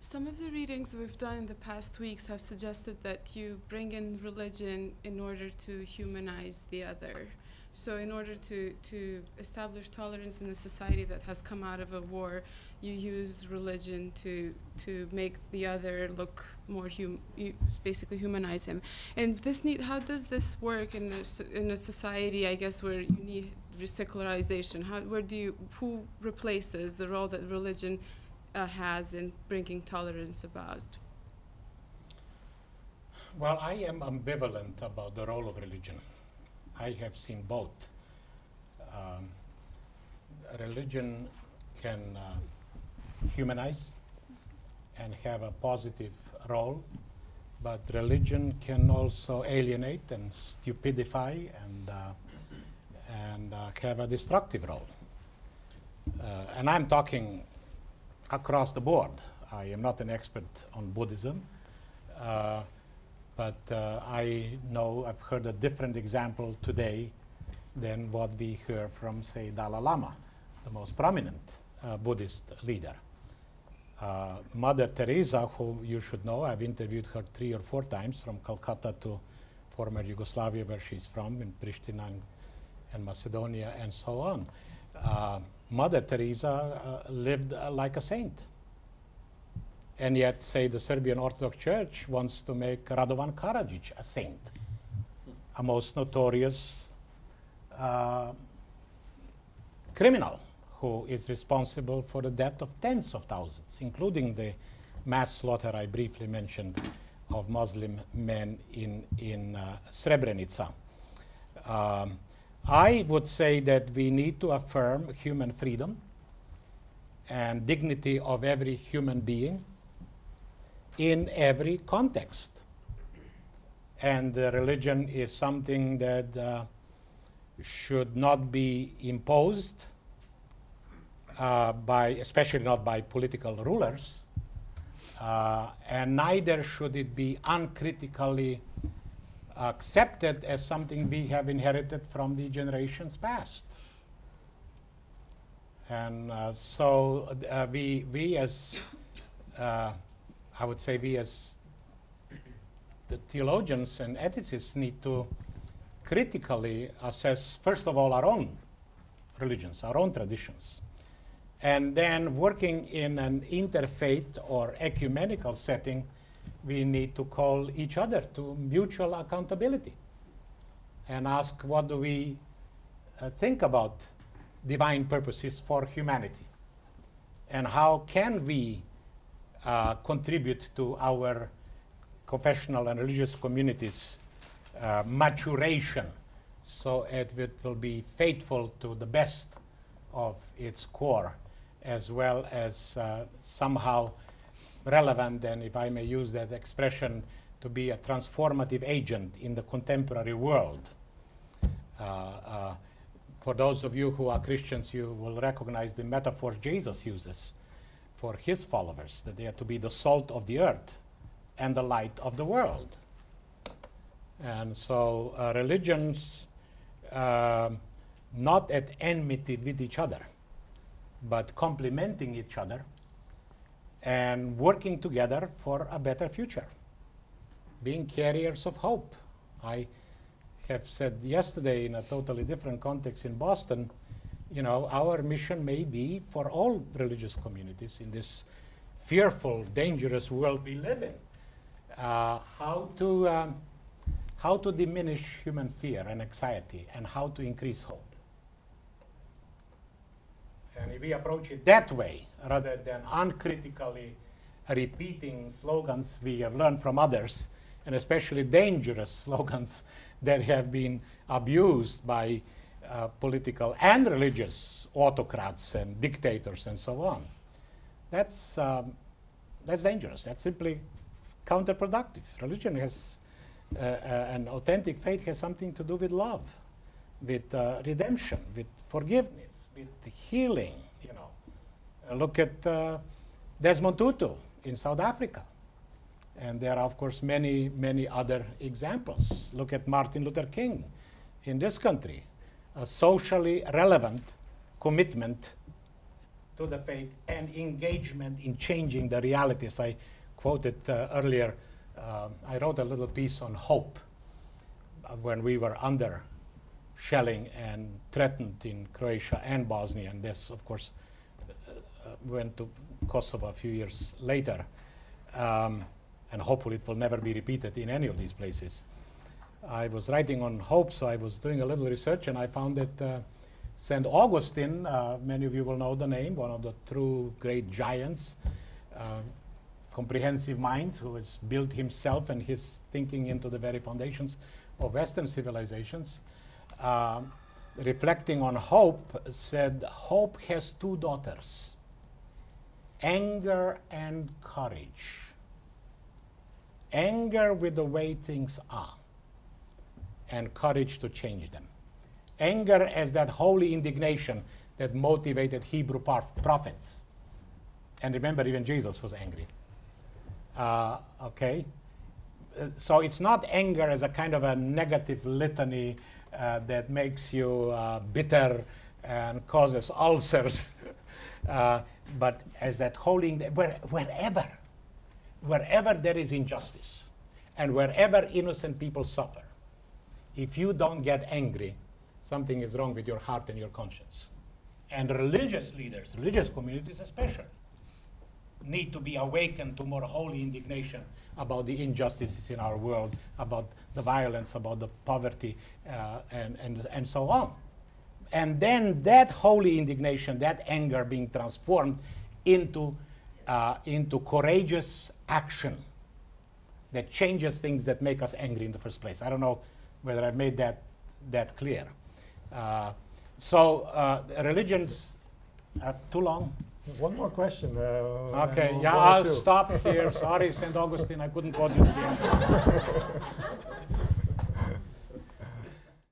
Some of the readings we've done in the past weeks have suggested that you bring in religion in order to humanize the other. So in order to establish tolerance in a society that has come out of a war, you use religion to make the other look more basically humanize him. And how does this work in a society, I guess, where you need secularization? Who replaces the role that religion has in bringing tolerance about? Well, I am ambivalent about the role of religion. I have seen both. Religion can humanize and have a positive role, but religion can also alienate and stupidify and have a destructive role. And I'm talking across the board. I am not an expert on Buddhism, but I know I've heard a different example today than what we heard from, say, Dalai Lama, the most prominent Buddhist leader. Mother Teresa, who you should know, I've interviewed her 3 or 4 times, from Calcutta to former Yugoslavia, where she's from, in Pristina and Macedonia and so on. Mother Teresa lived like a saint. And yet, say, the Serbian Orthodox Church wants to make Radovan Karadzic a saint, a most notorious criminal who is responsible for the death of tens of thousands, including the mass slaughter I briefly mentioned of Muslim men in Srebrenica. I would say that we need to affirm human freedom and dignity of every human being in every context. And religion is something that should not be imposed especially not by political rulers, and neither should it be uncritically accepted as something we have inherited from the generations past. And so we as, I would say we as the theologians and ethicists need to critically assess, first of all, our own religions, our own traditions. And then working in an interfaith or ecumenical setting, we need to call each other to mutual accountability and ask, what do we think about divine purposes for humanity? And how can we contribute to our confessional and religious communities' maturation, so it will be faithful to the best of its core, as well as somehow relevant, and if I may use that expression, to be a transformative agent in the contemporary world. For those of you who are Christians, you will recognize the metaphor Jesus uses for his followers, that they are to be the salt of the earth and the light of the world. And so religions not at enmity with each other, but complementing each other and working together for a better future, being carriers of hope. I have said yesterday in a totally different context in Boston, you know, our mission may be for all religious communities in this fearful, dangerous world we live in, how to diminish human fear and anxiety, and how to increase hope. And if we approach it that way, rather than uncritically repeating slogans we have learned from others, and especially dangerous slogans that have been abused by political and religious autocrats and dictators and so on, that's dangerous. That's simply counterproductive. Religion has, an authentic faith has something to do with love, with redemption, with forgiveness, with healing. You know, look at Desmond Tutu in South Africa, and there are of course many, many other examples. Look at Martin Luther King in this country, a socially relevant commitment to the faith and engagement in changing the realities. I quoted earlier, I wrote a little piece on hope when we were under shelling and threatened in Croatia and Bosnia, and this, of course, went to Kosovo a few years later. And hopefully it will never be repeated in any of these places. I was writing on hope, so I was doing a little research, and I found that St. Augustine, many of you will know the name, one of the true great giants, comprehensive mind, who has built himself and his thinking into the very foundations of Western civilizations, reflecting on hope, said, hope has two daughters, anger and courage. Anger with the way things are, and courage to change them. Anger as that holy indignation that motivated Hebrew prophets. And remember, even Jesus was angry. Okay? So it's not anger as a kind of a negative litany that makes you bitter and causes ulcers, but as that holy, wherever there is injustice and wherever innocent people suffer, if you don't get angry, something is wrong with your heart and your conscience. And religious leaders, religious communities especially, need to be awakened to more holy indignation about the injustices in our world, about the violence, about the poverty, and so on. And then that holy indignation, that anger being transformed into courageous action that changes things that make us angry in the first place. I don't know whether I've made that clear. Religions, too long? One more question. Okay, yeah, I'll stop here. Sorry, St. Augustine, I couldn't quote you to the end.